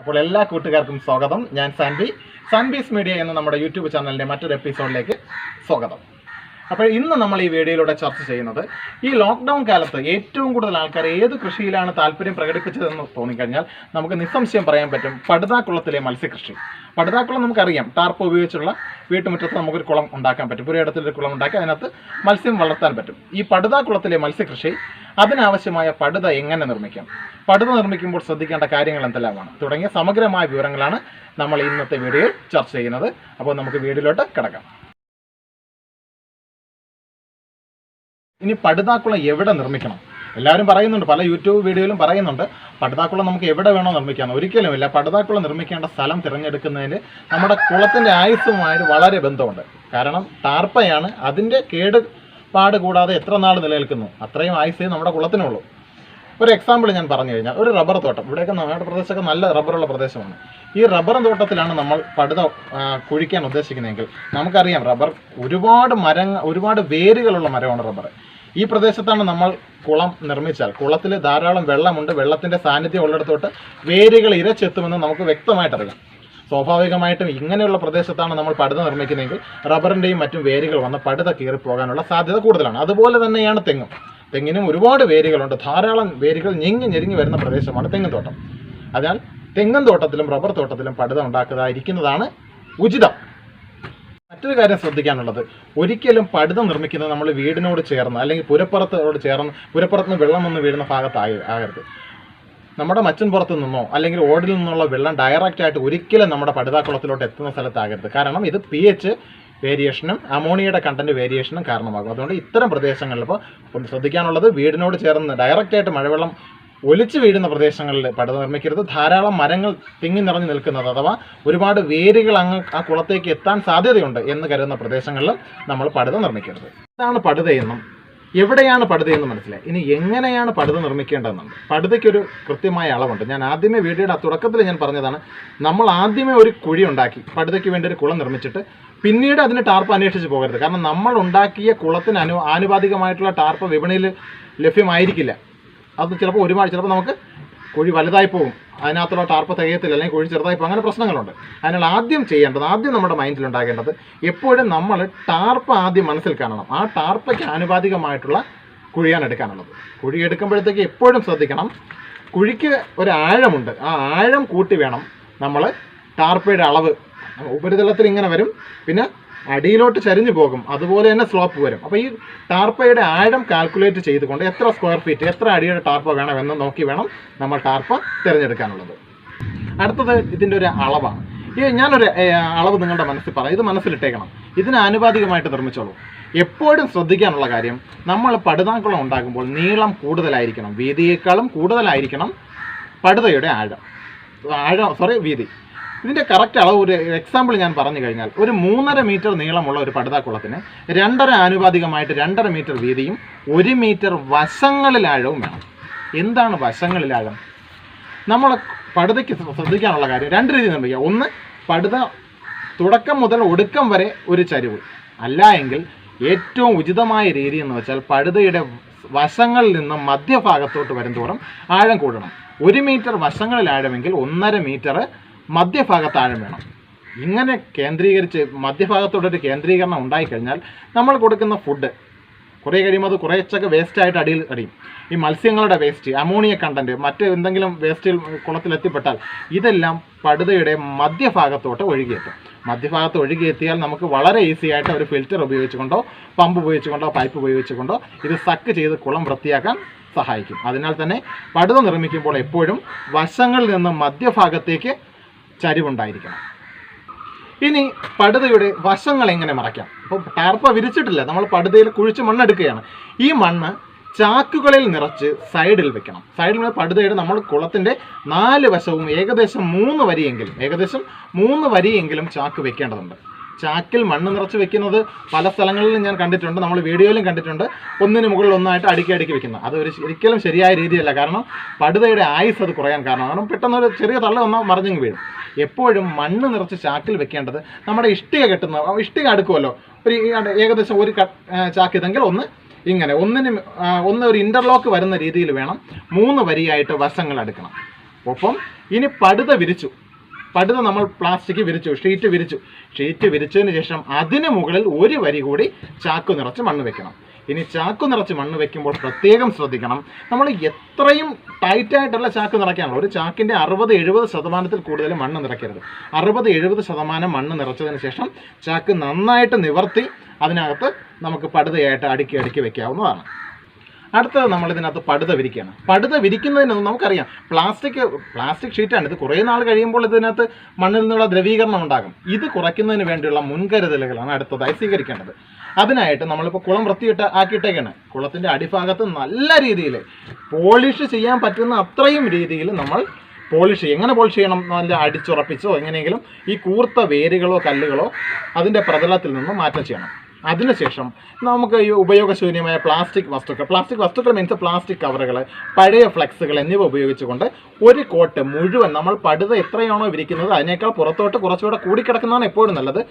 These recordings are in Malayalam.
അപ്പോൾ എല്ലാ കൂട്ടുകാർക്കും സ്വാഗതം. ഞാൻ സാൻബീസ് മീഡിയ എന്ന നമ്മുടെ യൂട്യൂബ് ചാനലിൻ്റെ മറ്റൊരു എപ്പിസോഡിലേക്ക് സ്വാഗതം. അപ്പോൾ ഇന്ന് നമ്മൾ ഈ വീഡിയോയിലൂടെ ചർച്ച ചെയ്യുന്നത് ഈ ലോക്ക്ഡൗൺ കാലത്ത് ഏറ്റവും കൂടുതൽ ആൾക്കാർ ഏത് കൃഷിയിലാണ് താല്പര്യം പ്രകടിപ്പിച്ചതെന്ന് തോന്നിക്കഴിഞ്ഞാൽ നമുക്ക് നിസ്സംശയം പറയാൻ പറ്റും പടുതാക്കുളത്തിലെ മത്സ്യകൃഷി. പടുതാക്കുളം നമുക്കറിയാം, ടാർപ്പ് ഉപയോഗിച്ചുള്ള വീട്ടുമുറ്റത്ത് നമുക്കൊരു കുളം ഉണ്ടാക്കാൻ പറ്റും. പുരയിടത്തിലൊരു കുളം ഉണ്ടാക്കി അതിനകത്ത് മത്സ്യം വളർത്താൻ പറ്റും. ഈ പടുതാക്കുളത്തിലെ മത്സ്യകൃഷി അതിനാവശ്യമായ പടുത എങ്ങനെ നിർമ്മിക്കാം, പടുത നിർമ്മിക്കുമ്പോൾ ശ്രദ്ധിക്കേണ്ട കാര്യങ്ങൾ എന്തെല്ലാമാണ് തുടങ്ങിയ സമഗ്രമായ വിവരങ്ങളാണ് നമ്മൾ ഇന്നത്തെ വീഡിയോയിൽ ചർച്ച ചെയ്യുന്നത്. അപ്പോൾ നമുക്ക് വീഡിയോയിലോട്ട് കിടക്കാം. ഇനി പടുതാക്കുളം എവിടെ നിർമ്മിക്കണം? എല്ലാവരും പറയുന്നുണ്ട്, പല യൂട്യൂബ് വീഡിയോയിലും പറയുന്നുണ്ട് പടുതാക്കുളം നമുക്ക് എവിടെ വേണോ നിർമ്മിക്കാം. ഒരിക്കലുമില്ല. പടുതാക്കുളം നിർമ്മിക്കേണ്ട സ്ഥലം തിരഞ്ഞെടുക്കുന്നതിന് നമ്മുടെ കുളത്തിൻ്റെ ആയുസ്സുമായിട്ട് വളരെ ബന്ധമുണ്ട്. കാരണം ടാർപ്പയാണ്, അതിൻ്റെ കേടുപാട് കൂടാതെ എത്ര നാൾ നിലനിൽക്കുന്നു അത്രയും ആയുസ്സേ നമ്മുടെ കുളത്തിനുള്ളൂ. ഒരു എക്സാമ്പിൾ ഞാൻ പറഞ്ഞു കഴിഞ്ഞാൽ, ഒരു റബ്ബർ തോട്ടം, ഇവിടെയൊക്കെ നമ്മുടെ പ്രദേശമൊക്കെ നല്ല റബ്ബറുള്ള പ്രദേശമാണ്. ഈ റബ്ബർ തോട്ടത്തിലാണ് നമ്മൾ പടുത കുഴിക്കാൻ ഉദ്ദേശിക്കുന്നതെങ്കിൽ നമുക്കറിയാം റബ്ബർ ഒരുപാട് വേരുകളുള്ള മരമാണ് റബ്ബർ. ഈ പ്രദേശത്താണ് നമ്മൾ കുളം നിർമ്മിച്ചാൽ കുളത്തിൽ ധാരാളം വെള്ളമുണ്ട്, വെള്ളത്തിൻ്റെ സാന്നിധ്യം ഉള്ളിടത്തോട്ട് വേരുകൾ ഇരച്ചെത്തുമെന്ന് നമുക്ക് വ്യക്തമായിട്ടറിയാം. സ്വാഭാവികമായിട്ടും ഇങ്ങനെയുള്ള പ്രദേശത്താണ് നമ്മൾ പടുത നിർമ്മിക്കുന്നതെങ്കിൽ റബ്ബറിൻ്റെയും മറ്റും വേരുകൾ വന്ന് പടുത കീറിപ്പോകാനുള്ള സാധ്യത കൂടുതലാണ്. അതുപോലെ തന്നെയാണ് തെങ്ങിനും ഒരുപാട് വേരുകളുണ്ട്, ധാരാളം വേരുകൾ ഞെരിഞ്ഞ് വരുന്ന പ്രദേശമാണ് തെങ്ങിൻ തോട്ടം. അതിനാൽ തെങ്ങിൻ തോട്ടത്തിലും റബ്ബർ തോട്ടത്തിലും പടുത ഉണ്ടാക്കാതിരിക്കുന്നതാണ് ഉചിതം. മറ്റൊരു കാര്യം ശ്രദ്ധിക്കാനുള്ളത്, ഒരിക്കലും പടുത നിർമ്മിക്കുന്നത് നമ്മൾ വീടിനോട് ചേർന്ന് അല്ലെങ്കിൽ പുരപ്പുറത്തോട് ചേർന്ന് പുരപ്പുറത്തുനിന്ന് വെള്ളം വന്ന് വീഴുന്ന ഭാഗത്താകരുത്. നമ്മുടെ മച്ചിൻ പുറത്തു നിന്നോ അല്ലെങ്കിൽ ഓടിൽ നിന്നുള്ള വെള്ളം ഡയറക്റ്റായിട്ട് ഒരിക്കലും നമ്മുടെ പടുതാക്കുളത്തിലോട്ട് എത്തുന്ന സ്ഥലത്താകരുത്. കാരണം ഇത് pH വേരിയേഷനും അമോണിയയുടെ കണ്ടന്റ് വേരിയേഷനും കാരണമാകും. അതുകൊണ്ട് ഇത്തരം പ്രദേശങ്ങളിൽ ഇപ്പോൾ ശ്രദ്ധിക്കാനുള്ളത്, വീടിനോട് ചേർന്ന് ഡയറക്റ്റായിട്ട് മഴവെള്ളം ഒലിച്ചു വീഴുന്ന പ്രദേശങ്ങളിൽ പടുത നിർമ്മിക്കരുത്. ധാരാളം മരങ്ങൾ തിങ്ങി നിറഞ്ഞു നിൽക്കുന്നത് അഥവാ ഒരുപാട് വേരുകൾ ആ കുളത്തേക്ക് എത്താൻ സാധ്യതയുണ്ട് എന്ന് കരുതുന്ന പ്രദേശങ്ങളിലും നമ്മൾ പടുത നിർമ്മിക്കരുത്. ഇതാണ് പടുതയെന്നും എവിടെയാണ് പടുതയെന്ന് മനസ്സിലായി. ഇനി എങ്ങനെയാണ് പടുത നിർമ്മിക്കേണ്ടതെന്നുണ്ട്. പടുതയ്ക്കൊരു കൃത്യമായ അളവുണ്ട്. ഞാൻ ആദ്യമേ വീഡിയോയുടെ തുടക്കത്തിൽ ഞാൻ പറഞ്ഞതാണ്, നമ്മൾ ആദ്യമേ ഒരു കുഴി ഉണ്ടാക്കി പടുതയ്ക്ക് വേണ്ടി ഒരു കുളം നിർമ്മിച്ചിട്ട് പിന്നീട് അതിന് ടാർപ്പ് അന്വേഷിച്ച് പോകരുത്. കാരണം നമ്മൾ ഉണ്ടാക്കിയ കുളത്തിന് ആനുപാതികമായിട്ടുള്ള ടാർപ്പ് വിപണിയിൽ ലഭ്യമായിരിക്കില്ല. അത് ചിലപ്പോൾ നമുക്ക് കുഴി വലുതായി പോകും, അതിനകത്തുള്ള ടാർപ്പ് തികയത്തില്ല, അല്ലെങ്കിൽ കുഴി ചെറുതായി പോകും, അങ്ങനെ പ്രശ്നങ്ങളുണ്ട്. അതിനാൽ ആദ്യം നമ്മുടെ മൈൻഡിലുണ്ടാകേണ്ടത് എപ്പോഴും നമ്മൾ ടാർപ്പ് ആദ്യം മനസ്സിൽ കാണണം. ആ ടാർപ്പയ്ക്ക് ആനുപാതികമായിട്ടുള്ള കുഴിയാണ് എടുക്കാനുള്ളത്. കുഴി എടുക്കുമ്പോഴത്തേക്ക് എപ്പോഴും ശ്രദ്ധിക്കണം, കുഴിക്ക് ഒരു ആഴമുണ്ട്, ആ ആഴം കൂട്ടി വേണം നമ്മൾ ടാർപ്പയുടെ അളവ്. ഉപരിതലത്തിൽ ഇങ്ങനെ വരും, പിന്നെ അടിയിലോട്ട് ചരിഞ്ഞു പോകും, അതുപോലെ തന്നെ സ്ലോപ്പ് വരും. അപ്പോൾ ഈ ടാർപ്പയുടെ ആഴം കാൽക്കുലേറ്റ് ചെയ്തുകൊണ്ട് എത്ര സ്ക്വയർ ഫീറ്റ്, എത്ര അടിയുടെ ടാർപ്പ വേണമെന്ന് നോക്കി വേണം നമ്മൾ ടാർപ്പ തിരഞ്ഞെടുക്കാനുള്ളത്. അടുത്തത് ഇതിൻ്റെ ഒരു അളവാണ്. ഞാനൊരു അളവ് നിങ്ങളുടെ മനസ്സിൽ പറയാം, ഇത് മനസ്സിലിട്ടേക്കണം. ഇതിന് ആനുപാതികമായിട്ട് നിർമ്മിച്ചോളൂ. എപ്പോഴും ശ്രദ്ധിക്കാനുള്ള കാര്യം, നമ്മൾ പടുതാക്കുളം ഉണ്ടാക്കുമ്പോൾ നീളം കൂടുതലായിരിക്കണം, വീതിയേക്കാളും കൂടുതലായിരിക്കണം പടുതയുടെ വീതി. ഇതിൻ്റെ കറക്റ്റ് അളവ് ഒരു എക്സാമ്പിൾ ഞാൻ പറഞ്ഞു കഴിഞ്ഞാൽ, ഒരു 3.5 മീറ്റർ നീളമുള്ള ഒരു പടുതാക്കുളത്തിന് 2.5 ആനുപാതികമായിട്ട് 2.5 മീറ്റർ വീതിയും 1 മീറ്റർ വശങ്ങളിൽ ആഴവും വേണം. എന്താണ് വശങ്ങളിൽ ആഴം? നമ്മൾ പടുതയ്ക്ക് ശ്രദ്ധിക്കാനുള്ള കാര്യം, 2 രീതി നിർമ്മിക്കുക. ഒന്ന്, പടുത തുടക്കം മുതൽ ഒടുക്കം വരെ ഒരു ചരിവ്. അല്ല എങ്കിൽ ഏറ്റവും ഉചിതമായ രീതി എന്ന് വെച്ചാൽ പടുതയുടെ വശങ്ങളിൽ നിന്ന് മധ്യഭാഗത്തോട്ട് വരുംതോറും ആഴം കൂടണം. 1 മീറ്റർ വശങ്ങളിൽ ആഴമെങ്കിൽ 1.5 മീറ്റർ മധ്യഭാഗത്ത് ആഴം വേണം. ഇങ്ങനെ കേന്ദ്രീകരിച്ച് മധ്യഭാഗത്തോടൊരു കേന്ദ്രീകരണം ഉണ്ടായിക്കഴിഞ്ഞാൽ നമ്മൾ കൊടുക്കുന്ന ഫുഡ് കുറേ കഴിയുമ്പോൾ അത് കുറേച്ചൊക്കെ വേസ്റ്റായിട്ട് അടിയും. ഈ മത്സ്യങ്ങളുടെ വേസ്റ്റ്, അമോണിയ കണ്ടൻറ്റ്, മറ്റ് എന്തെങ്കിലും വേസ്റ്റിൽ കുളത്തിലെത്തിപ്പെട്ടാൽ ഇതെല്ലാം പടുതയുടെ മധ്യഭാഗത്തോട്ട് ഒഴുകിയെത്തും. മധ്യഭാഗത്ത് ഒഴുകിയെത്തിയാൽ നമുക്ക് വളരെ ഈസി ആയിട്ട് ഒരു ഫിൽറ്റർ ഉപയോഗിച്ചുകൊണ്ടോ പമ്പ് ഉപയോഗിച്ചുകൊണ്ടോ പൈപ്പ് ഉപയോഗിച്ചുകൊണ്ടോ ഇത് സക്ക് ചെയ്ത് കുളം വൃത്തിയാക്കാൻ സഹായിക്കും. അതിനാൽ തന്നെ പടുത നിർമ്മിക്കുമ്പോൾ എപ്പോഴും വശങ്ങളിൽ നിന്ന് മധ്യഭാഗത്തേക്ക് ചരിവുണ്ടായിരിക്കണം. ഇനി പടുതയുടെ വശങ്ങൾ എങ്ങനെ മറയ്ക്കാം? അപ്പോൾ ടാർപ്പ വിരിച്ചിട്ടില്ല, നമ്മൾ പടുതയിൽ കുഴിച്ച് മണ്ണെടുക്കുകയാണ്. ഈ മണ്ണ് ചാക്കുകളിൽ നിറച്ച് സൈഡിൽ വെക്കണം. സൈഡിൽ പടുതയുടെ നമ്മൾ കുളത്തിൻ്റെ 4 വശവും ഏകദേശം 3 വരിയെങ്കിലും ചാക്ക് വെക്കേണ്ടതുണ്ട്. ചാക്കിൽ മണ്ണ് നിറച്ച് വെക്കുന്നത് പല സ്ഥലങ്ങളിലും ഞാൻ കണ്ടിട്ടുണ്ട്, നമ്മൾ വീഡിയോയിലും കണ്ടിട്ടുണ്ട്. ഒന്നിന് മുകളിൽ ഒന്നായിട്ട് അടുക്കി വെക്കുന്നത്. അത് ഒരിക്കലും ശരിയായ രീതിയല്ല. കാരണം പടുതയുടെ ആയുസ് അത് കുറയാൻ കാരണം പെട്ടെന്നൊരു ചെറിയ തള്ള വന്നാൽ മറിഞ്ഞങ്ങ് വീഴും. എപ്പോഴും മണ്ണ് നിറച്ച് ചാക്കിൽ വെക്കേണ്ടത് നമ്മുടെ ഇഷ്ടിക അടുക്കുമല്ലോ, ഏകദേശം ഒരു ചാക്ക് ഇതെങ്കിൽ ഇങ്ങനെ ഒന്ന് ഒരു ഇൻ്റർലോക്ക് വരുന്ന രീതിയിൽ വേണം 3 വരിയായിട്ട് വശങ്ങൾ എടുക്കണം. ഒപ്പം ഇനി പടുത വിരിച്ചു. പടുത നമ്മൾ പ്ലാസ്റ്റിക് വിരിച്ചു, ഷീറ്റ് വിരിച്ചതിന് ശേഷം അതിന് മുകളിൽ ഒരു വരി കൂടി ചാക്ക് നിറച്ച് മണ്ണ് വെക്കണം. ഇനി ചാക്ക് നിറച്ച് മണ്ണ് വെക്കുമ്പോൾ പ്രത്യേകം ശ്രദ്ധിക്കണം, നമ്മൾ എത്രയും ടൈറ്റായിട്ടുള്ള ചാക്ക് നിറയ്ക്കാനുള്ള ഒരു ചാക്കിൻ്റെ 60-70% കൂടുതൽ മണ്ണ് നിറയ്ക്കരുത്. 60-70% മണ്ണ് നിറച്ചതിന് ശേഷം ചാക്ക് നന്നായിട്ട് നിവർത്തി അതിനകത്ത് നമുക്ക് പടുതയായിട്ട് അടുക്കി വെക്കാവുന്നതാണ്. അടുത്തത് നമ്മൾ ഇതിനകത്ത് പടുത വിരിക്കുകയാണ്. പടുത വിരിക്കുന്നതിനൊന്നും നമുക്കറിയാം, പ്ലാസ്റ്റിക് ഷീറ്റാണ്. ഇത് കുറേ നാൾ കഴിയുമ്പോൾ ഇതിനകത്ത് മണ്ണിൽ നിന്നുള്ള ദ്രവീകരണം ഉണ്ടാകും. ഇത് കുറയ്ക്കുന്നതിന് വേണ്ടിയുള്ള മുൻകരുതലുകളാണ് അടുത്തതായി സ്വീകരിക്കേണ്ടത്. അതിനായിട്ട് നമ്മളിപ്പോൾ കുളം ആക്കിയിട്ടേക്കാണ്. കുളത്തിൻ്റെ അടിഭാഗത്ത് നല്ല രീതിയിൽ പോളിഷ് ചെയ്യാൻ പറ്റുന്ന അത്രയും രീതിയിൽ നമ്മൾ എങ്ങനെ പോളിഷ് ചെയ്യണം? നല്ല അടിച്ചുറപ്പിച്ചോ എങ്ങനെയെങ്കിലും ഈ കൂർത്ത വേരുകളോ കല്ലുകളോ അതിൻ്റെ പ്രതലത്തിൽ നിന്ന് മാറ്റം ചെയ്യണം. അതിനുശേഷം നമുക്ക് ഈ ഉപയോഗശൂന്യമായ പ്ലാസ്റ്റിക് വസ്തുക്കൾ മീൻസ് പ്ലാസ്റ്റിക് കവറുകൾ, പഴയ ഫ്ലെക്സുകൾ എന്നിവ ഉപയോഗിച്ചുകൊണ്ട് ഒരു കോട്ട് മുഴുവൻ നമ്മൾ പടുത എത്രയാണോ വിരിക്കുന്നത് അതിനേക്കാൾ പുറത്തോട്ട് കുറച്ചുകൂടെ കൂടിക്കിടക്കുന്നതാണ് എപ്പോഴും നല്ലത്.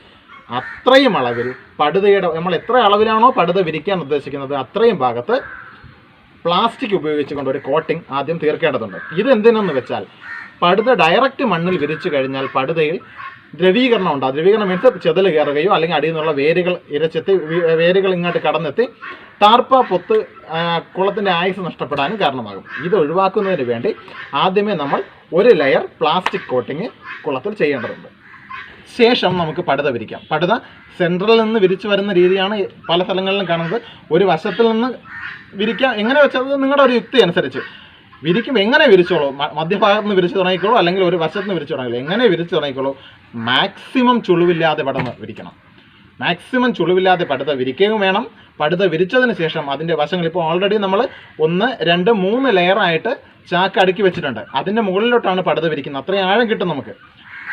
അത്രയും അളവിൽ പടുതയുടെ നമ്മൾ എത്ര അളവിലാണോ പടുത വിരിക്കാൻ ഉദ്ദേശിക്കുന്നത് അത്രയും ഭാഗത്ത് പ്ലാസ്റ്റിക് ഉപയോഗിച്ചുകൊണ്ട് ഒരു കോട്ടിംഗ് ആദ്യം തീർക്കേണ്ടതുണ്ട്. ഇത് എന്തിനെന്ന് വെച്ചാൽ പടുത ഡയറക്റ്റ് മണ്ണിൽ വിരിച്ചു കഴിഞ്ഞാൽ പടുതയിൽ ദ്രവീകരണം ഉണ്ടാകും. ദ്രവീകരണം മീൻസ് ചെതൽ കയറുകയോ അല്ലെങ്കിൽ അടിയിൽ നിന്നുള്ള വേരുകൾ ഇങ്ങോട്ട് കടന്നെത്തി ടാർപ്പ പൊത്ത് കുളത്തിൻ്റെ ആയുസ് നഷ്ടപ്പെടാനും കാരണമാകും. ഇത് ഒഴിവാക്കുന്നതിന് വേണ്ടി ആദ്യമേ നമ്മൾ ഒരു ലെയർ പ്ലാസ്റ്റിക് കോട്ടിങ് കുളത്തിൽ ചെയ്യേണ്ടതുണ്ട്. ശേഷം നമുക്ക് പടുത വിരിക്കാം. പടുത സെൻട്രലിൽ നിന്ന് വിരിച്ചു വരുന്ന രീതിയാണ് പല സ്ഥലങ്ങളിലും കാണുന്നത്. ഒരു വശത്തിൽ നിന്ന് വിരിക്കാം. എങ്ങനെ വെച്ചത് നിങ്ങളുടെ ഒരു യുക്തി അനുസരിച്ച് വിരിക്കുമ്പോൾ എങ്ങനെ വിരിച്ചോളൂ, മധ്യഭാഗത്ത് നിന്ന് വിരിച്ചു തുടങ്ങിക്കോളൂ അല്ലെങ്കിൽ ഒരു വശത്ത് നിന്ന് വിരിച്ചു തുടങ്ങിക്കോളൂ, എങ്ങനെ വിരിച്ചു തുടങ്ങിക്കോളൂ. മാക്സിമം ചുളിവില്ലാതെ പടുത വിരിക്കണം. മാക്സിമം ചുളിവില്ലാതെ പടുത വിരിക്കുകയും വേണം. പടുത വിരിച്ചതിന് ശേഷം അതിൻ്റെ വശങ്ങൾ ഇപ്പോൾ ഓൾറെഡി നമ്മൾ 1, 2, 3 ലെയറായിട്ട് ചാക്ക് അടുക്കി വെച്ചിട്ടുണ്ട്. അതിൻ്റെ മുകളിലോട്ടാണ് പടുത വിരിക്കുന്നത്. അത്രയും ആഴം കിട്ടും നമുക്ക്.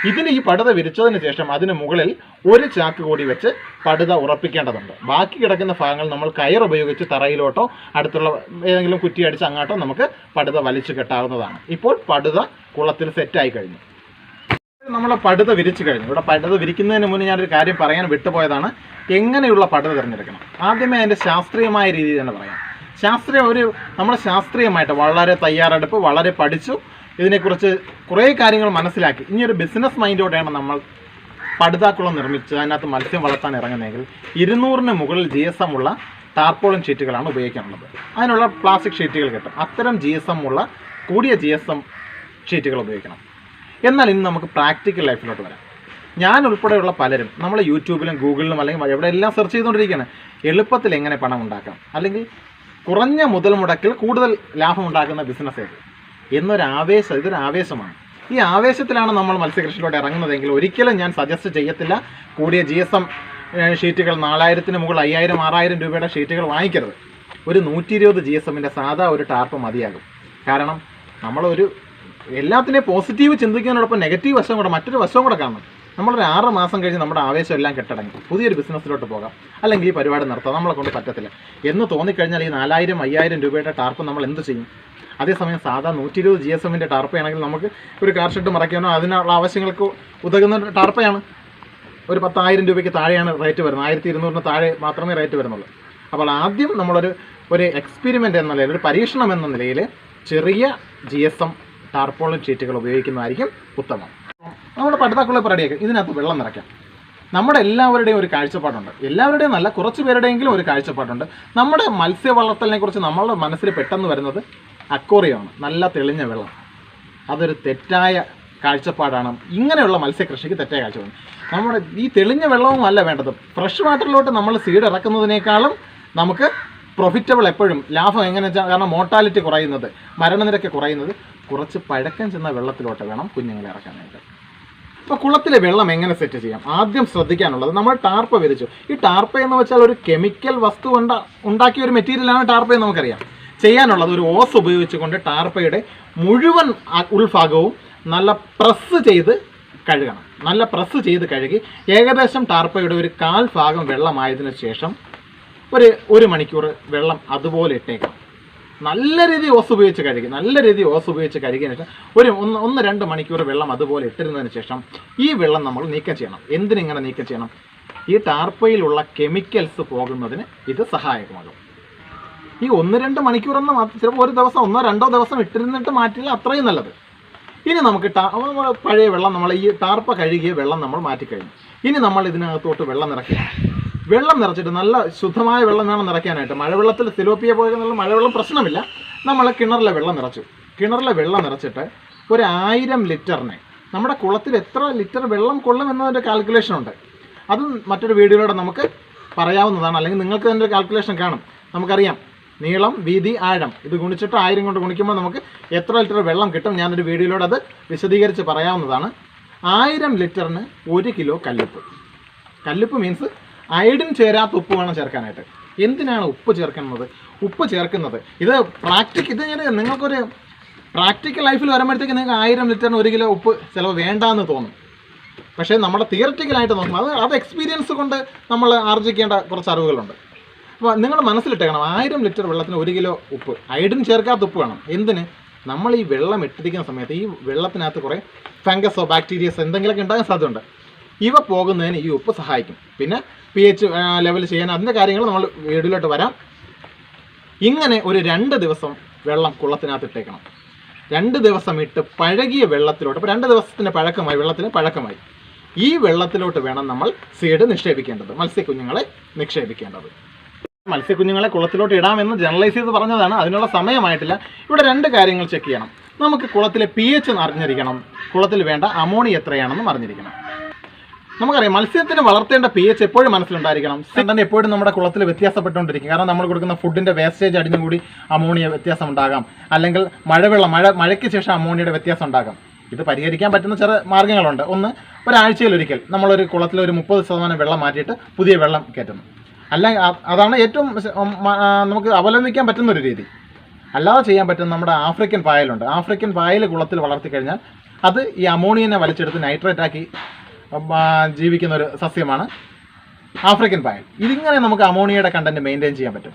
ഇതിന് ഈ പടുത വിരിച്ചതിന് ശേഷം അതിന് മുകളിൽ ഒരു ചാക്ക് കൂടി വെച്ച് പടുത ഉറപ്പിക്കേണ്ടതുണ്ട്. ബാക്കി കിടക്കുന്ന ഭാഗങ്ങൾ നമ്മൾ കയർ ഉപയോഗിച്ച് തറയിലോട്ടോ അടുത്തുള്ള ഏതെങ്കിലും കുറ്റി അടിച്ച് അങ്ങോട്ടോ നമുക്ക് പടുത വലിച്ചു കെട്ടാവുന്നതാണ്. ഇപ്പോൾ പടുത കുളത്തിൽ സെറ്റായി കഴിഞ്ഞു. നമ്മൾ പടുത വിരിച്ചു കഴിഞ്ഞു. ഇവിടെ പടുത വിരിക്കുന്നതിന് മുന്നേ ഞാനൊരു കാര്യം പറയാൻ വിട്ടുപോയതാണ്. എങ്ങനെയുള്ള പടുത തിരഞ്ഞെടുക്കണം? ആദ്യമേ അതിൻ്റെ ശാസ്ത്രീയമായ രീതിയിൽ തന്നെ പറയാം. നമ്മൾ ശാസ്ത്രീയമായിട്ട് വളരെ തയ്യാറെടുപ്പ്, വളരെ പഠിച്ചു, ഇതിനെക്കുറിച്ച് കുറേ കാര്യങ്ങൾ മനസ്സിലാക്കി ഇനിയൊരു ബിസിനസ് മൈൻഡോടെയാണ് നമ്മൾ പടുതാക്കുളം നിർമ്മിച്ച് അതിനകത്ത് മത്സ്യം വളർത്താൻ ഇറങ്ങുന്നതെങ്കിൽ 200-ന് മുകളിൽ GSM ഉള്ള ടാർപോളിൻ ഷീറ്റുകളാണ് ഉപയോഗിക്കാനുള്ളത്. അതിനുള്ള പ്ലാസ്റ്റിക് ഷീറ്റുകൾ കിട്ടും. അത്തരം GSM ഉള്ള കൂടിയ GSM ഷീറ്റുകൾ ഉപയോഗിക്കണം. എന്നാൽ ഇനി നമുക്ക് പ്രാക്ടിക്കൽ ലൈഫിലോട്ട് വരാം. ഞാൻ ഉൾപ്പെടെയുള്ള പലരും നമ്മൾ യൂട്യൂബിലും ഗൂഗിളിലും അല്ലെങ്കിൽ എവിടെയെല്ലാം സെർച്ച് ചെയ്തുകൊണ്ടിരിക്കുകയാണ് എളുപ്പത്തിൽ എങ്ങനെ പണം ഉണ്ടാക്കാം, അല്ലെങ്കിൽ കുറഞ്ഞ മുതൽ മുടക്കിൽ കൂടുതൽ ലാഭം ഉണ്ടാക്കുന്ന ബിസിനസ് ഏത് ഇതൊരു ആവേശമാണ്. ഈ ആവേശത്തിലാണ് നമ്മൾ മത്സ്യകൃഷിയിലോട്ട് ഇറങ്ങുന്നതെങ്കിൽ ഒരിക്കലും ഞാൻ സജസ്റ്റ് ചെയ്യത്തില്ല കൂടിയ GSM ഷീറ്റുകൾ 4000-ന് മുകളിൽ 5000, 6000 രൂപയുടെ ഷീറ്റുകൾ വാങ്ങിക്കരുത്. ഒരു 120 GSMൻ്റെ സാധാ ഒരു ടാർപ്പ് മതിയാകും. കാരണം നമ്മളൊരു എല്ലാത്തിനെയും പോസിറ്റീവ് ചിന്തിക്കുന്നതിനോടൊപ്പം നെഗറ്റീവ് വശം കൂടെ മറ്റൊരു വശവും കൂടെ കാണണം. നമ്മളൊരു 6 മാസം കഴിഞ്ഞ് നമ്മുടെ ആവേശം എല്ലാം കെട്ടടങ്ങി പുതിയൊരു ബിസിനസ്സിലോട്ട് പോകാം, അല്ലെങ്കിൽ ഈ പരിപാടി നിർത്താം, നമ്മളെ കൊണ്ട് പറ്റത്തില്ല എന്ന് തോന്നിക്കഴിഞ്ഞാൽ ഈ 4000, 5000 രൂപയുടെ ടാർപ്പ് നമ്മൾ എന്ത് ചെയ്യും? അതേസമയം സാധാ 120 GSMൻ്റെ ടാർപ്പയാണെങ്കിൽ നമുക്ക് ഒരു കാർ ഷെഡ് മറയ്ക്കാനോ അതിനുള്ള ആവശ്യങ്ങൾക്ക് ഉതകുന്ന ടാർപ്പയാണ്. ഒരു 10,000 രൂപയ്ക്ക് താഴെയാണ് റേറ്റ് വരുന്നത്. 1200-ന് താഴെ മാത്രമേ റേറ്റ് വരുന്നുള്ളൂ. അപ്പോൾ ആദ്യം നമ്മളൊരു എക്സ്പെരിമെൻ്റ് എന്ന നിലയിൽ, ഒരു പരീക്ഷണം എന്ന നിലയിൽ ചെറിയ GSM ടാർപോളിൻ ഷീറ്റുകൾ ഉപയോഗിക്കുന്നതായിരിക്കും ഉത്തമം. നമ്മുടെ പടുതാക്കുള്ള റെഡിയാക്കും. ഇതിനകത്ത് വെള്ളം നിറയ്ക്കാം. നമ്മുടെ എല്ലാവരുടെയും ഒരു കാഴ്ചപ്പാടുണ്ട്, എല്ലാവരുടെയും നല്ല കുറച്ച് പേരുടെയെങ്കിലും ഒരു കാഴ്ചപ്പാടുണ്ട്. നമ്മുടെ മത്സ്യ വളർത്തലിനെ കുറിച്ച് നമ്മളുടെ മനസ്സിൽ പെട്ടെന്ന് വരുന്നത് അക്വേറിയമാണ്, നല്ല തെളിഞ്ഞ വെള്ളം. അതൊരു തെറ്റായ കാഴ്ചപ്പാടാണ്. ഇങ്ങനെയുള്ള മത്സ്യകൃഷിക്ക് തെറ്റായ കാഴ്ചപ്പാട്. നമ്മുടെ ഈ തെളിഞ്ഞ വെള്ളവും അല്ല വേണ്ടത്. ഫ്രഷ് വാട്ടറിലോട്ട് നമ്മൾ സീഡ് ഇറക്കുന്നതിനേക്കാളും നമുക്ക് പ്രോഫിറ്റബിൾ എപ്പോഴും ലാഭം എങ്ങനെ വെച്ചാൽ, കാരണം മോർട്ടാലിറ്റി കുറയുന്നത്, മരണനിരക്ക് കുറയുന്നത് കുറച്ച് പഴക്കം ചെന്ന വെള്ളത്തിലോട്ട് വേണം കുഞ്ഞുങ്ങളെ ഇറക്കാനായിട്ട്. അപ്പോൾ കുളത്തിലെ വെള്ളം എങ്ങനെ സെറ്റ് ചെയ്യാം? ആദ്യം ശ്രദ്ധിക്കാനുള്ളത്, നമ്മൾ ടാർപ്പ വിരിച്ചു. ഈ ടാർപ്പ എന്ന് വെച്ചാൽ ഒരു കെമിക്കൽ വസ്തു ഉണ്ടാക്കിയ ഒരു മെറ്റീരിയലാണ് ടാർപ്പ എന്ന് നമുക്കറിയാം. ചെയ്യാനുള്ളത് ഒരു ഓസ് ഉപയോഗിച്ചുകൊണ്ട് ടാർപ്പയുടെ മുഴുവൻ ഉൾഭാഗവും നല്ല പ്രസ് ചെയ്ത് കഴുകണം. നല്ല പ്രസ് ചെയ്ത് കഴുകി ഏകദേശം ടാർപ്പയുടെ ഒരു 1/4 ഭാഗം വെള്ളമായതിനു ശേഷം ഒരു മണിക്കൂർ വെള്ളം അതുപോലെ ഇട്ടേക്കണം. നല്ല രീതിയിൽ ഓസ് ഉപയോഗിച്ച് കഴുകിയതിന് ശേഷം 1-2 മണിക്കൂർ വെള്ളം അതുപോലെ ഇട്ടിരുന്നതിന് ശേഷം ഈ വെള്ളം നമ്മൾ നീക്കം ചെയ്യണം. എന്തിനിങ്ങനെ നീക്കം ചെയ്യണം? ഈ ടാർപ്പയിലുള്ള കെമിക്കൽസ് പോകുന്നതിന് ഇത് സഹായകമാകും. ഈ 1-2 മണിക്കൂറെന്ന് ചിലപ്പോൾ ഒരു ദിവസം 1-2 ദിവസം ഇട്ടിരുന്നിട്ട് മാറ്റിയാൽ അത്രയും നല്ലത്. ഇനി നമുക്ക് പഴയ വെള്ളം നമ്മൾ ഈ ടാർപ്പ കഴുകിയ വെള്ളം നമ്മൾ മാറ്റിക്കഴിഞ്ഞു. ഇനി നമ്മൾ ഇതിനകത്തോട്ട് വെള്ളം നിറയ്ക്കുക. വെള്ളം നിറച്ചിട്ട് നല്ല ശുദ്ധമായ വെള്ളം വേണം നിറയ്ക്കാനായിട്ട്. മഴവെള്ളത്തിൽ സിലോപ്പിയ പോയെന്നുള്ള മഴവെള്ളം പ്രശ്നമില്ല. നമ്മൾ കിണറിലെ വെള്ളം നിറച്ചു. കിണറിലെ വെള്ളം നിറച്ചിട്ട് ഒരു 1000 ലിറ്ററിന് നമ്മുടെ കുളത്തിൽ എത്ര ലിറ്റർ വെള്ളം കൊള്ളും എന്നതിൻ്റെ കാൽക്കുലേഷൻ ഉണ്ട്. അത് മറ്റൊരു വീഡിയോയിലൂടെ നമുക്ക് പറയാവുന്നതാണ്. അല്ലെങ്കിൽ നിങ്ങൾക്ക് അതിൻ്റെ കാൽക്കുലേഷൻ കാണും. നമുക്കറിയാം നീളം, വീതി, ആഴം ഇത് ഗുണിച്ചിട്ട് 1000 കൊണ്ട് ഗുണിക്കുമ്പോൾ നമുക്ക് എത്ര ലിറ്റർ വെള്ളം കിട്ടും. ഞാനൊരു വീഡിയോയിലൂടെ അത് വിശദീകരിച്ച് പറയാവുന്നതാണ്. 1000 ലിറ്ററിന് 1 കിലോ കല്ലുപ്പ്. കല്ലുപ്പ് മീൻസ് അയഡിൻ ചേരാത്ത ഉപ്പ് വേണം ചേർക്കാനായിട്ട്. എന്തിനാണ് ഉപ്പ് ചേർക്കുന്നത്? ഉപ്പ് ചേർക്കുന്നത് ഇത് ഞാൻ നിങ്ങൾക്കൊരു പ്രാക്ടിക്കൽ ലൈഫിൽ വരുമ്പോഴത്തേക്ക് നിങ്ങൾക്ക് 1000 ലിറ്ററിന് 1 കിലോ ഉപ്പ് ചിലവ് വേണ്ടാന്ന് തോന്നും. പക്ഷേ നമ്മുടെ തിയററ്റിക്കലായിട്ട് നോക്കുമ്പോൾ അത് എക്സ്പീരിയൻസ് കൊണ്ട് നമ്മൾ ആർജിക്കേണ്ട കുറച്ച് അറിവുകളുണ്ട്. അപ്പോൾ നിങ്ങൾ മനസ്സിലിട്ടേക്കണം 1000 ലിറ്റർ വെള്ളത്തിന് 1 കിലോ ഉപ്പ്. അയഡിൻ ചേർക്കാത്ത ഉപ്പ് വേണം. എന്തിന്? നമ്മൾ ഈ വെള്ളം ഇട്ടിരിക്കുന്ന സമയത്ത് ഈ വെള്ളത്തിനകത്ത് കുറേ ഫംഗസോ ബാക്ടീരിയസോ എന്തെങ്കിലുമൊക്കെ ഉണ്ടാകാൻ സാധ്യതയുണ്ട്. ഇവ പോകുന്നതിന് ഈ ഉപ്പ് സഹായിക്കും. പിന്നെ pH ലെവൽ ചെയ്യാൻ അതിൻ്റെ കാര്യങ്ങൾ നമ്മൾ വീഡിയോയിലോട്ട് വരാം. ഇങ്ങനെ ഒരു 2 ദിവസം വെള്ളം കുളത്തിനകത്ത് ഇട്ടേക്കണം. 2 ദിവസം ഇട്ട് പഴകിയ വെള്ളത്തിലോട്ട്, ഇപ്പോൾ 2 ദിവസത്തിൻ്റെ പഴക്കമായി, വെള്ളത്തിന് പഴക്കമായി, ഈ വെള്ളത്തിലോട്ട് വേണം നമ്മൾ സീഡ് നിക്ഷേപിക്കേണ്ടത്, മത്സ്യക്കുഞ്ഞുങ്ങളെ നിക്ഷേപിക്കേണ്ടത്. മത്സ്യക്കുഞ്ഞുങ്ങളെ കുളത്തിലോട്ട് ഇടാമെന്ന് ജനറലൈസ് ചെയ്ത് പറഞ്ഞതാണ്. അതിനുള്ള സമയമായിട്ടില്ല. ഇവിടെ 2 കാര്യങ്ങൾ ചെക്ക് ചെയ്യണം. നമുക്ക് കുളത്തിലെ pH അറിഞ്ഞിരിക്കണം. കുളത്തിൽ വേണ്ട അമോണിയ എത്രയാണെന്നും അറിഞ്ഞിരിക്കണം. നമുക്കറിയാം മത്സ്യത്തിന് വളർത്തേണ്ട pH എപ്പോഴും മനസ്സിലുണ്ടായിരിക്കണം. തന്നെ എപ്പോഴും നമ്മുടെ കുളത്തിൽ വ്യത്യാസപ്പെട്ടുകൊണ്ടിരിക്കും. കാരണം നമ്മൾ കൊടുക്കുന്ന ഫുഡിൻ്റെ വേസ്റ്റേജ് അടിഞ്ഞുകൂടി അമോണിയ വ്യത്യാസം ഉണ്ടാകാം. അല്ലെങ്കിൽ മഴയ്ക്ക് ശേഷം അമോണിയയുടെ വ്യത്യാസം ഉണ്ടാകാം. ഇത് പരിഹരിക്കാൻ പറ്റുന്ന ചില മാർഗ്ഗങ്ങളുണ്ട്. ഒന്ന്, ഒരാഴ്ചയിലൊരിക്കൽ നമ്മളൊരു കുളത്തിൽ ഒരു 30% വെള്ളം മാറ്റിയിട്ട് പുതിയ വെള്ളം കയറ്റുന്നു. അതാണ് ഏറ്റവും നമുക്ക് അവലംബിക്കാൻ പറ്റുന്നൊരു രീതി. അല്ലാതെ ചെയ്യാൻ പറ്റുന്ന നമ്മുടെ ആഫ്രിക്കൻ പായലുണ്ട്. ആഫ്രിക്കൻ പായൽ കുളത്തിൽ വളർത്തി കഴിഞ്ഞാൽ അത് ഈ അമോണിയനെ വലിച്ചെടുത്ത് നൈട്രേറ്റ് ആക്കി ജീവിക്കുന്ന ഒരു സസ്യമാണ് ആഫ്രിക്കൻ പായൽ. ഇതിങ്ങനെ നമുക്ക് അമോണിയയുടെ കണ്ടന്റ് മെയിൻറ്റെയിൻ ചെയ്യാൻ പറ്റും.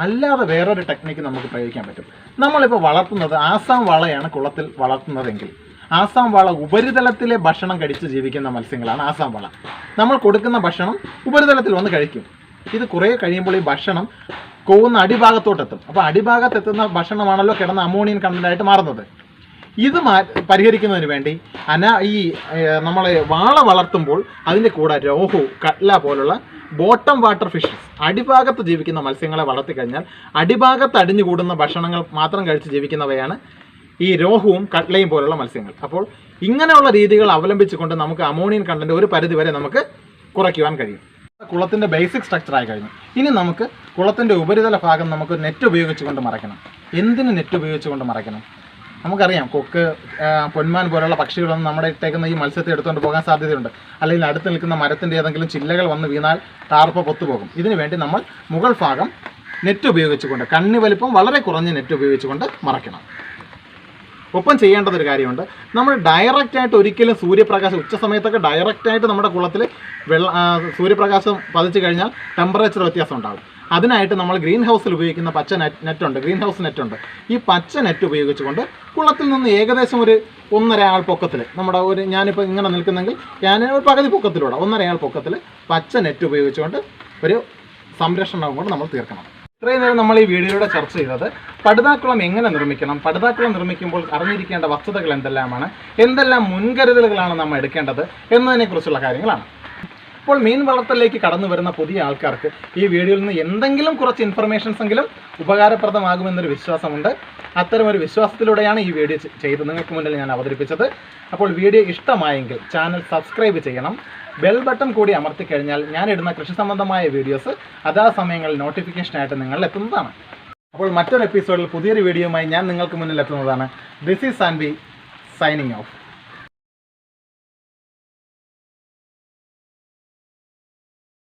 അല്ലാതെ വേറൊരു ടെക്നിക്ക് നമുക്ക് പ്രയോഗിക്കാൻ പറ്റും. നമ്മളിപ്പോൾ വളർത്തുന്നത് ആസാം വാളയാണ് കുളത്തിൽ വളർത്തുന്നതെങ്കിൽ ആസാം വാള ഉപരിതലത്തിലെ ഭക്ഷണം കഴിച്ച് ജീവിക്കുന്ന മത്സ്യങ്ങളാണ് ആസാം വാള. നമ്മൾ കൊടുക്കുന്ന ഭക്ഷണം ഉപരിതലത്തിൽ വന്ന് കഴിക്കും. ഇത് കുറേ കഴിയുമ്പോൾ ഈ ഭക്ഷണം കൊവുന്ന അടിഭാഗത്തോട്ടെത്തും. അപ്പോൾ അടിഭാഗത്തെത്തുന്ന ഭക്ഷണമാണല്ലോ കിടന്ന അമോണിയൻ കണ്ടന്റായിട്ട് മാറുന്നത്. ഇത് പരിഹരിക്കുന്നതിന് വേണ്ടി നമ്മൾ വാള വളർത്തുമ്പോൾ അതിൻ്റെ കൂടെ രോഹു, കട്ല പോലുള്ള ബോട്ടം വാട്ടർ ഫിഷസ്, അടിഭാഗത്ത് ജീവിക്കുന്ന മത്സ്യങ്ങളെ വളർത്തി കഴിഞ്ഞാൽ അടിഭാഗത്ത് അടിഞ്ഞുകൂടുന്ന ഭക്ഷണങ്ങൾ മാത്രം കഴിച്ച് ജീവിക്കുന്നവയാണ് ഈ രോഹുവും കട്ലയും പോലുള്ള മത്സ്യങ്ങൾ. അപ്പോൾ ഇങ്ങനെയുള്ള രീതികൾ അവലംബിച്ചുകൊണ്ട് നമുക്ക് അമോണിയൻ കണ്ടന്റ് ഒരു പരിധിവരെ നമുക്ക് കുറയ്ക്കുവാൻ കഴിയും. കുളത്തിൻ്റെ ബേസിക് സ്ട്രക്ചർ ആയി കഴിഞ്ഞു. ഇനി നമുക്ക് കുളത്തിൻ്റെ ഉപരിതല ഭാഗം നമുക്ക് നെറ്റ് ഉപയോഗിച്ചുകൊണ്ട് മറയ്ക്കണം. എന്തിന് നെറ്റ് ഉപയോഗിച്ചുകൊണ്ട് മറയ്ക്കണം? നമുക്കറിയാം കൊക്ക്, പൊന്മാൻ പോലുള്ള പക്ഷികളൊന്നും നമ്മുടെ ഇട്ടേക്കുന്ന ഈ മത്സ്യത്തെ എടുത്തുകൊണ്ട് പോകാൻ സാധ്യതയുണ്ട്. അല്ലെങ്കിൽ അടുത്ത് നിൽക്കുന്ന മരത്തിൻ്റെ ഏതെങ്കിലും ചില്ലകൾ വന്ന് വീണാൽ ടാർപ്പ പൊത്തുപോകും. ഇതിനു വേണ്ടി നമ്മൾ മുകൾ ഭാഗം നെറ്റ് ഉപയോഗിച്ചുകൊണ്ട്, കണ്ണി വലിപ്പം വളരെ കുറഞ്ഞ നെറ്റ് ഉപയോഗിച്ചുകൊണ്ട് മറയ്ക്കണം. ഒപ്പം ചെയ്യേണ്ടതൊരു കാര്യമുണ്ട്. നമ്മൾ ഡയറക്റ്റായിട്ട് ഒരിക്കലും സൂര്യപ്രകാശം, ഉച്ച സമയത്തൊക്കെ ഡയറക്റ്റായിട്ട് നമ്മുടെ കുളത്തിൽ സൂര്യപ്രകാശം പതിച്ചു കഴിഞ്ഞാൽ ടെമ്പറേച്ചർ വ്യത്യാസം ഉണ്ടാകും. അതിനായിട്ട് നമ്മൾ ഗ്രീൻ ഹൗസിൽ ഉപയോഗിക്കുന്ന പച്ച നെറ്റുണ്ട്, ഗ്രീൻ ഹൗസ് നെറ്റുണ്ട്. ഈ പച്ച നെറ്റ് ഉപയോഗിച്ചുകൊണ്ട് കുളത്തിൽ നിന്ന് ഏകദേശം ഒരു 1.5 ആൾ പൊക്കത്തിൽ, നമ്മുടെ ഞാനിപ്പോൾ ഇങ്ങനെ നിൽക്കുന്നെങ്കിൽ ഞാൻ ഒരു പകുതി പൊക്കത്തിലൂടെ 1.5 ആൾ പൊക്കത്തിൽ പച്ച നെറ്റ് ഉപയോഗിച്ചുകൊണ്ട് ഒരു സംരക്ഷണം കൊണ്ട് നമ്മൾ തീർക്കണം. ഇത്രയും നേരം നമ്മൾ ഈ വീഡിയോയിലൂടെ ചർച്ച ചെയ്തത് പടുതാക്കുളം എങ്ങനെ നിർമ്മിക്കണം, പടുതാക്കുളം നിർമ്മിക്കുമ്പോൾ അറിഞ്ഞിരിക്കേണ്ട വസ്തുതകൾ എന്തെല്ലാമാണ്, എന്തെല്ലാം മുൻകരുതലുകളാണ് നമ്മൾ എടുക്കേണ്ടത് എന്നതിനെക്കുറിച്ചുള്ള കാര്യങ്ങളാണ്. ഇപ്പോൾ മീൻ വളർത്തലിലേക്ക് കടന്നു വരുന്ന പുതിയ ആൾക്കാർക്ക് ഈ വീഡിയോയിൽ നിന്ന് എന്തെങ്കിലും കുറച്ച് ഇൻഫർമേഷൻസ് എങ്കിലും ഉപകാരപ്രദമാകുമെന്നൊരു വിശ്വാസമുണ്ട്. അത്തരമൊരു വിശ്വാസത്തിലൂടെയാണ് ഈ വീഡിയോ ചെയ്ത് നിങ്ങൾക്ക് മുന്നിൽ ഞാൻ അവതരിപ്പിച്ചത്. അപ്പോൾ വീഡിയോ ഇഷ്ടമായെങ്കിൽ ചാനൽ സബ്സ്ക്രൈബ് ചെയ്യണം. ബെൽ ബട്ടൺ കൂടി അമർത്തിക്കഴിഞ്ഞാൽ ഞാനിടുന്ന കൃഷി സംബന്ധമായ വീഡിയോസ് അതാ സമയങ്ങളിൽ നോട്ടിഫിക്കേഷനായിട്ട് നിങ്ങളിൽ എത്തുന്നതാണ്. അപ്പോൾ മറ്റൊരു എപ്പിസോഡിൽ പുതിയൊരു വീഡിയോയുമായി ഞാൻ നിങ്ങൾക്ക് മുന്നിൽ എത്തുന്നതാണ്. This is Saanvi signing off.